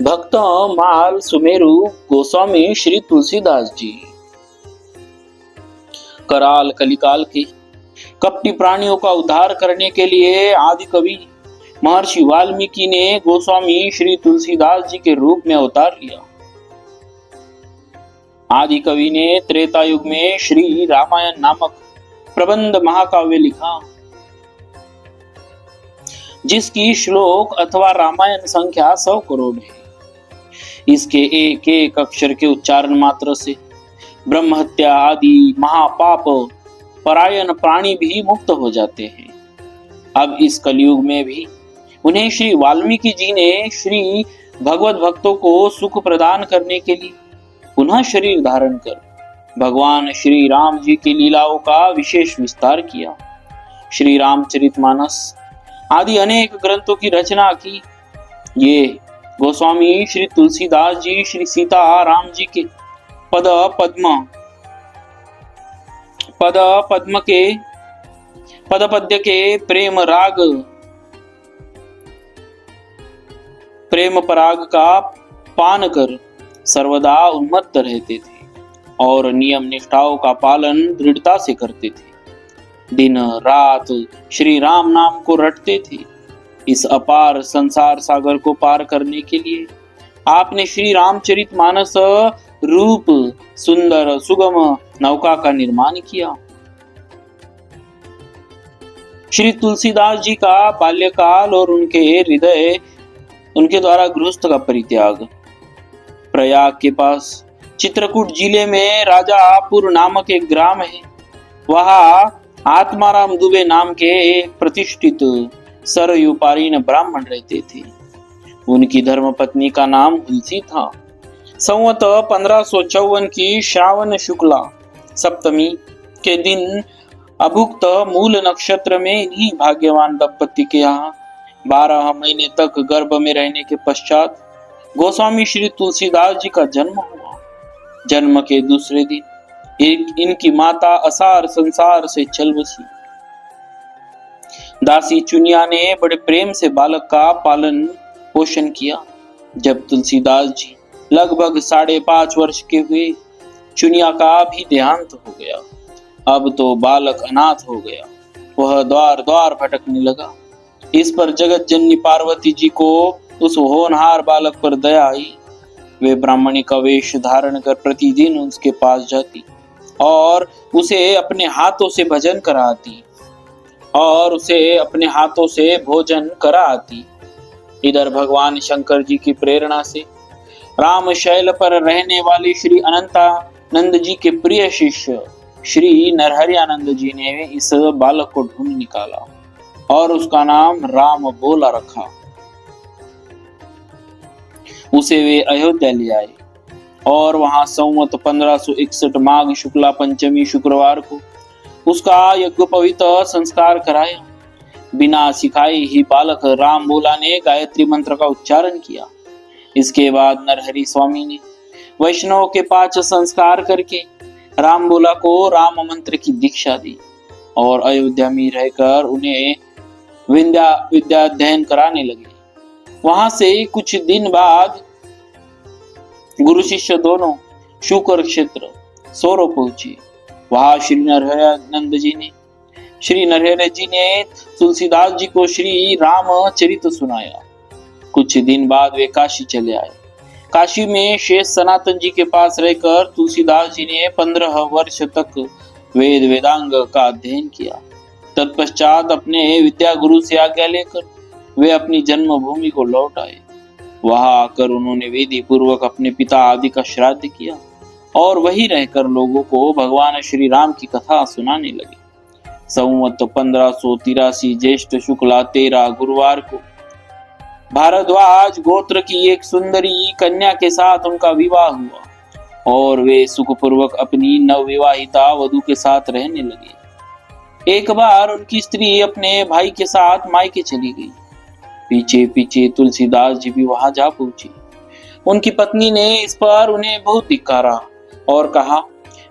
भक्त माल सुमेरु गोस्वामी श्री तुलसीदास जी। कराल कलिकाल के कपटी प्राणियों का उद्धार करने के लिए आदि कवि महर्षि वाल्मीकि ने गोस्वामी श्री तुलसीदास जी के रूप में अवतार लिया। आदि कवि ने त्रेता युग में श्री रामायण नामक प्रबंध महाकाव्य लिखा, जिसकी श्लोक अथवा रामायण संख्या 100 करोड़ है। इसके एक एक अक्षर के उच्चारण मात्र से ब्रह्म हत्या आदि महापाप परायण प्राणी भी मुक्त हो जाते हैं। अब इस कलयुग में भी उन्हें श्री वाल्मीकि जी ने श्री भगवत भक्तों को सुख प्रदान करने के लिए पुनः शरीर धारण कर भगवान श्री राम जी की लीलाओं का विशेष विस्तार किया। श्री रामचरितमानस आदि अनेक ग्रंथों की रचना की। ये गोस्वामी श्री तुलसीदास जी श्री सीता राम जी के पद पद्य के प्रेम पराग का पान कर सर्वदा उन्मत्त रहते थे और नियम निष्ठाओं का पालन दृढ़ता से करते थे। दिन रात श्री राम नाम को रटते थे। इस अपार संसार सागर को पार करने के लिए आपने श्री रामचरितमानस रूप सुंदर सुगम नौका का निर्माण किया। श्री तुलसीदास जी का बाल्यकाल और उनके द्वारा गृहस्थ का परित्याग। प्रयाग के पास चित्रकूट जिले में राजापुर नामक एक ग्राम है। वहां आत्माराम दुबे नाम के एक प्रतिष्ठित सरयुपारीन ब्राह्मण रहते थे। उनकी धर्मपत्नी का नाम तुलसी था। संवत 1554 की श्रावण शुक्ला सप्तमी के दिन अभुक्त मूल नक्षत्र में इन्हीं भाग्यवान दंपति के यहाँ 12 महीने तक गर्भ में रहने के पश्चात गोस्वामी श्री तुलसीदास जी का जन्म हुआ। जन्म के दूसरे दिन इनकी माता असार संसार से चल बसी। दासी चुनिया ने बड़े प्रेम से बालक का पालन पोषण किया। जब तुलसीदास जी लगभग 5.5 वर्ष के हुए, चुनिया का भी देहांत हो गया। अब तो बालक अनाथ हो गया। वह द्वार द्वार भटकने लगा। इस पर जगत जननी पार्वती जी को उस होनहार बालक पर दया आई। वे ब्राह्मणी का वेश धारण कर प्रतिदिन उसके पास जाती और उसे अपने हाथों से भोजन कराती। इधर भगवान शंकर जी की प्रेरणा से राम शैल पर रहने वाले श्री अनंतानंद जी के प्रिय शिष्य श्री नरहरियानंद जी ने इस बालक को ढूंढ निकाला और उसका नाम राम बोला रखा। उसे वे अयोध्या ले आए और वहां संवत 1561 माघ शुक्ला पंचमी शुक्रवार को उसका यज्ञोपवीत संस्कार कराया। बिना सिखाए ही बालक राम बोला ने गायत्री मंत्र का उच्चारण किया। इसके बाद नरहरि स्वामी ने वैष्णव के 5 संस्कार करके राम बोला को राम मंत्र की दीक्षा दी और अयोध्या में रहकर उन्हें विद्या अध्ययन कराने लगे। वहां से कुछ दिन बाद गुरु शिष्य दोनों शुकर क्षेत्र सोरो पहुंचे। वहां श्री नरहरि जी ने तुलसीदास जी को श्री रामचरित सुनाया। कुछ दिन बाद वे काशी चले आए। काशी में शेष सनातन जी के पास रहकर तुलसीदास जी ने 15 वर्ष तक वेद वेदांग का अध्ययन किया। तत्पश्चात अपने विद्या गुरु से आज्ञा लेकर वे अपनी जन्मभूमि को लौट आए। वहां आकर उन्होंने विधि पूर्वक अपने पिता आदि का श्राद्ध किया और वहीं रहकर लोगों को भगवान श्री राम की कथा सुनाने लगे। संवत 1583 ज्येष्ठ शुक्ला 13 गुरुवार को भारद्वाज गोत्र की एक सुंदरी कन्या के साथ उनका विवाह हुआ और वे सुखपूर्वक अपनी नवविवाहिता वधू के साथ रहने लगे। एक बार उनकी स्त्री अपने भाई के साथ मायके चली गई। पीछे पीछे तुलसीदास जी भी वहां जा पहुंची। उनकी पत्नी ने इस पर उन्हें बहुत धिक्कारा और कहा,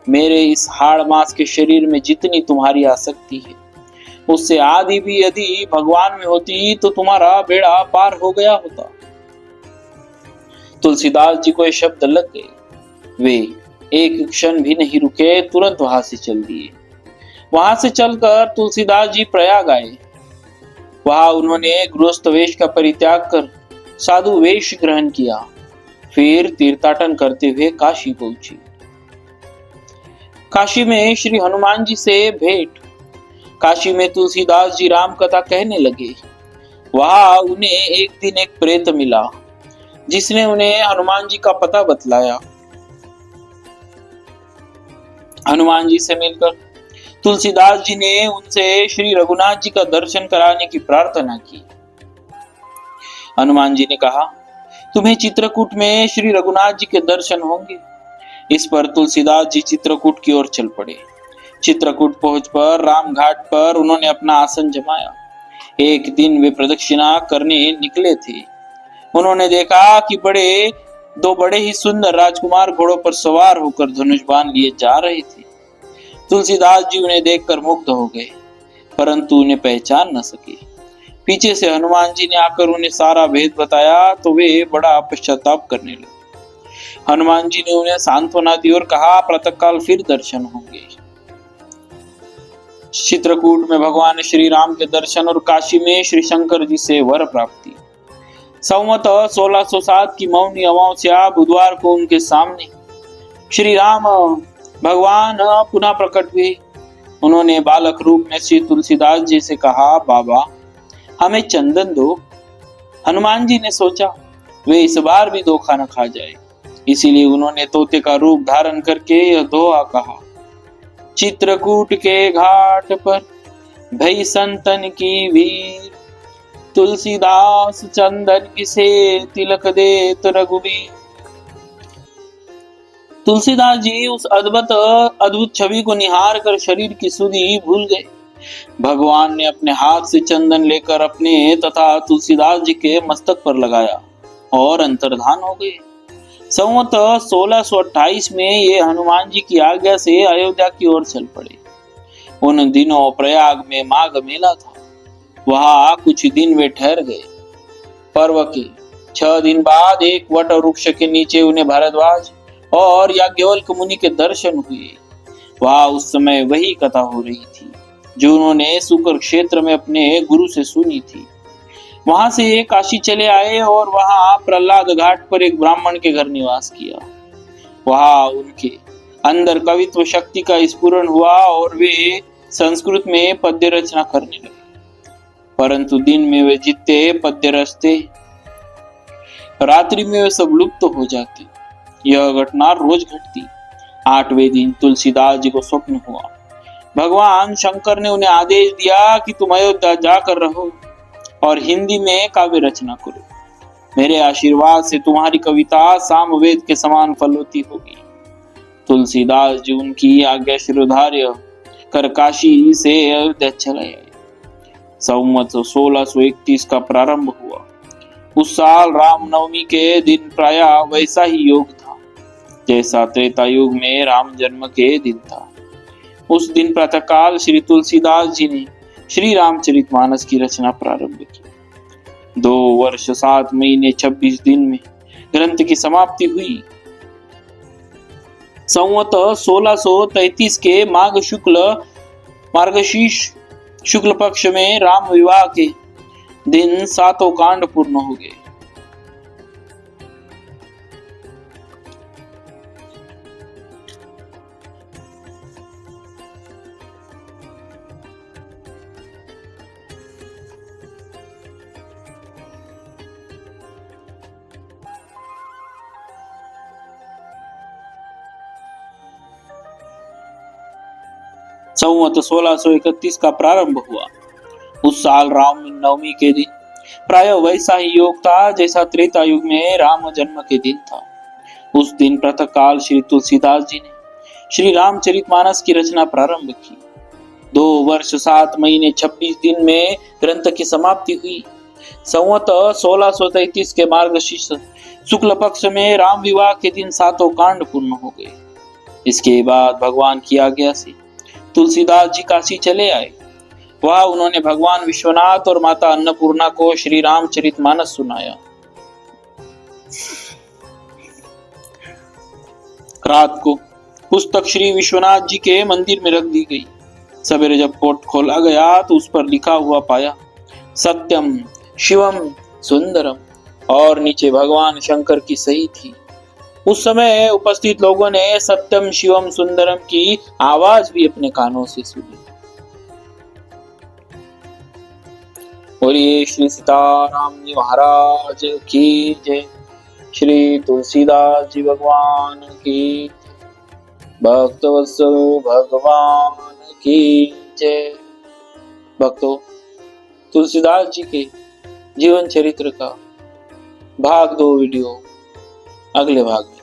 मेरे इस हाड़ मांस के शरीर में जितनी तुम्हारी आसक्ति है उससे आदि भी यदि भगवान में होती तो तुम्हारा बेड़ा पार हो गया होता। तुलसीदास जी को ये शब्द लग गए। वे एक क्षण भी नहीं रुके, तुरंत वहां से चल दिए। वहां से चलकर तुलसीदास जी प्रयाग आए। वहां उन्होंने गृहस्थ वेश का परित्याग कर साधु वेश ग्रहण किया। फिर तीर्थाटन करते हुए काशी पहुंचे। काशी में श्री हनुमान जी से भेंट। काशी में तुलसीदास जी राम कथा कहने लगे। वहां उन्हें एक दिन एक प्रेत मिला, जिसने उन्हें हनुमान जी का पता बतलाया। हनुमान जी से मिलकर तुलसीदास जी ने उनसे श्री रघुनाथ जी का दर्शन कराने की प्रार्थना की। हनुमान जी ने कहा, तुम्हें चित्रकूट में श्री रघुनाथ जी के दर्शन होंगे। इस पर तुलसीदास जी चित्रकूट की ओर चल पड़े। चित्रकूट पहुंच पर राम घाट पर उन्होंने अपना आसन जमाया। एक दिन वे प्रदक्षिणा करने निकले थे। उन्होंने देखा कि दो बड़े ही सुंदर राजकुमार घोड़ों पर सवार होकर धनुष बाण लिए जा रहे थे। तुलसीदास जी उन्हें देखकर मुग्ध हो गए, परंतु उन्हें पहचान न सके। पीछे से हनुमान जी ने आकर उन्हें सारा भेद बताया तो वे बड़ा पश्चाताप करने लगे। हनुमान जी ने उन्हें सांत्वना दी और कहा, प्रातःकाल फिर दर्शन होंगे। चित्रकूट में भगवान श्री राम के दर्शन और काशी में श्री शंकर जी से वर प्राप्ति। संवत 1607 की मौनी अमावस्या बुधवार को उनके सामने श्री राम भगवान पुनः प्रकट हुए। उन्होंने बालक रूप में श्री तुलसीदास जी से कहा, बाबा हमें चंदन दो। हनुमान जी ने सोचा वे इस बार भी धोखा न खा जाए, इसीलिए उन्होंने तोते का रूप धारण करके यह दोहा कहा, चित्रकूट के घाट पर भई संतन की भीड़, तुलसीदास चंदन किसे तिलक देत रघुबीर। तुलसीदास जी उस अद्भुत छवि को निहार कर शरीर की सुधि भूल गए। भगवान ने अपने हाथ से चंदन लेकर अपने तथा तुलसीदास जी के मस्तक पर लगाया और अंतर्धान हो गए। संवत 1628 में ये हनुमान जी की आज्ञा से अयोध्या की ओर चल पड़े। उन दिनों प्रयाग में माघ मेला था। वहां कुछ दिन वे ठहर गए। पर्व के 6 दिन बाद एक वट वृक्ष के नीचे उन्हें भारद्वाज और याज्ञवल्क्य मुनि के दर्शन हुए। वहां उस समय वही कथा हो रही थी जो उन्होंने सुकर क्षेत्र में अपने गुरु से सुनी थी। वहां से काशी चले आए और वहां प्रहलाद घाट पर एक ब्राह्मण के घर निवास किया। वहां उनके अंदर कवित्व शक्ति का स्फुरण हुआ और वे संस्कृत में पद्य रचना करने लगे। परंतु दिन में वे जितने पद्य रचते, रात्रि में वे सब लुप्त हो जाते। यह घटना रोज घटती। 8वें दिन तुलसीदास जी को स्वप्न हुआ। भगवान शंकर ने उन्हें आदेश दिया कि तुम अयोध्या जाकर रहो और हिंदी में काव्य रचना करो। मेरे आशीर्वाद से तुम्हारी कविता सामवेद के समान फलवती होगी। तुलसीदास जी उनकी आज्ञा शिरोधार्य कर काशी से अयोध्या चले आए। संवत 1631 का प्रारंभ हुआ। उस साल रामनवमी के दिन प्राय वैसा ही योग था जैसा त्रेता युग में राम जन्म के दिन था। उस दिन प्रातःकाल श्री तुलसीदास जी ने श्री रामचरितमानस की रचना प्रारंभ की। 2 वर्ष 7 महीने 26 दिन में ग्रंथ की समाप्ति हुई। संवत 1633 के मार्गशीर्ष शुक्ल पक्ष में राम विवाह के दिन 7 कांड पूर्ण हो गए। संवत 1631 का प्रारंभ हुआ। उस साल राम नवमी के दिन प्राय वैसा ही योग था जैसा त्रेता युग में राम जन्म के दिन था। उस दिन प्रातःकाल श्री तुलसीदास जी ने श्री रामचरितमानस की रचना प्रारंभ की। 2 वर्ष 7 महीने 26 दिन में ग्रंथ की समाप्ति हुई। संवत 1633 के मार्गशीर्ष शुक्ल पक्ष में राम विवाह के दिन 7 कांड पूर्ण हो गए। इसके बाद भगवान की आज्ञा से तुलसीदास जी काशी चले आए। वहां उन्होंने भगवान विश्वनाथ और माता अन्नपूर्णा को श्री रामचरितमानस सुनाया। रात को पुस्तक श्री विश्वनाथ जी के मंदिर में रख दी गई। सवेरे जब पोट खोला गया तो उस पर लिखा हुआ पाया, सत्यम शिवम सुंदरम, और नीचे भगवान शंकर की सही थी। उस समय उपस्थित लोगों ने सत्यम शिवम सुंदरम की आवाज भी अपने कानों से सुनी। बोलिए श्री सीताराम जी महाराज की जय। श्री तुलसीदास जी भगवान की, भक्तवत्सल भगवान की जय। भक्तों, तुलसीदास जी के जीवन चरित्र का भाग 2 वीडियो अगले भाग में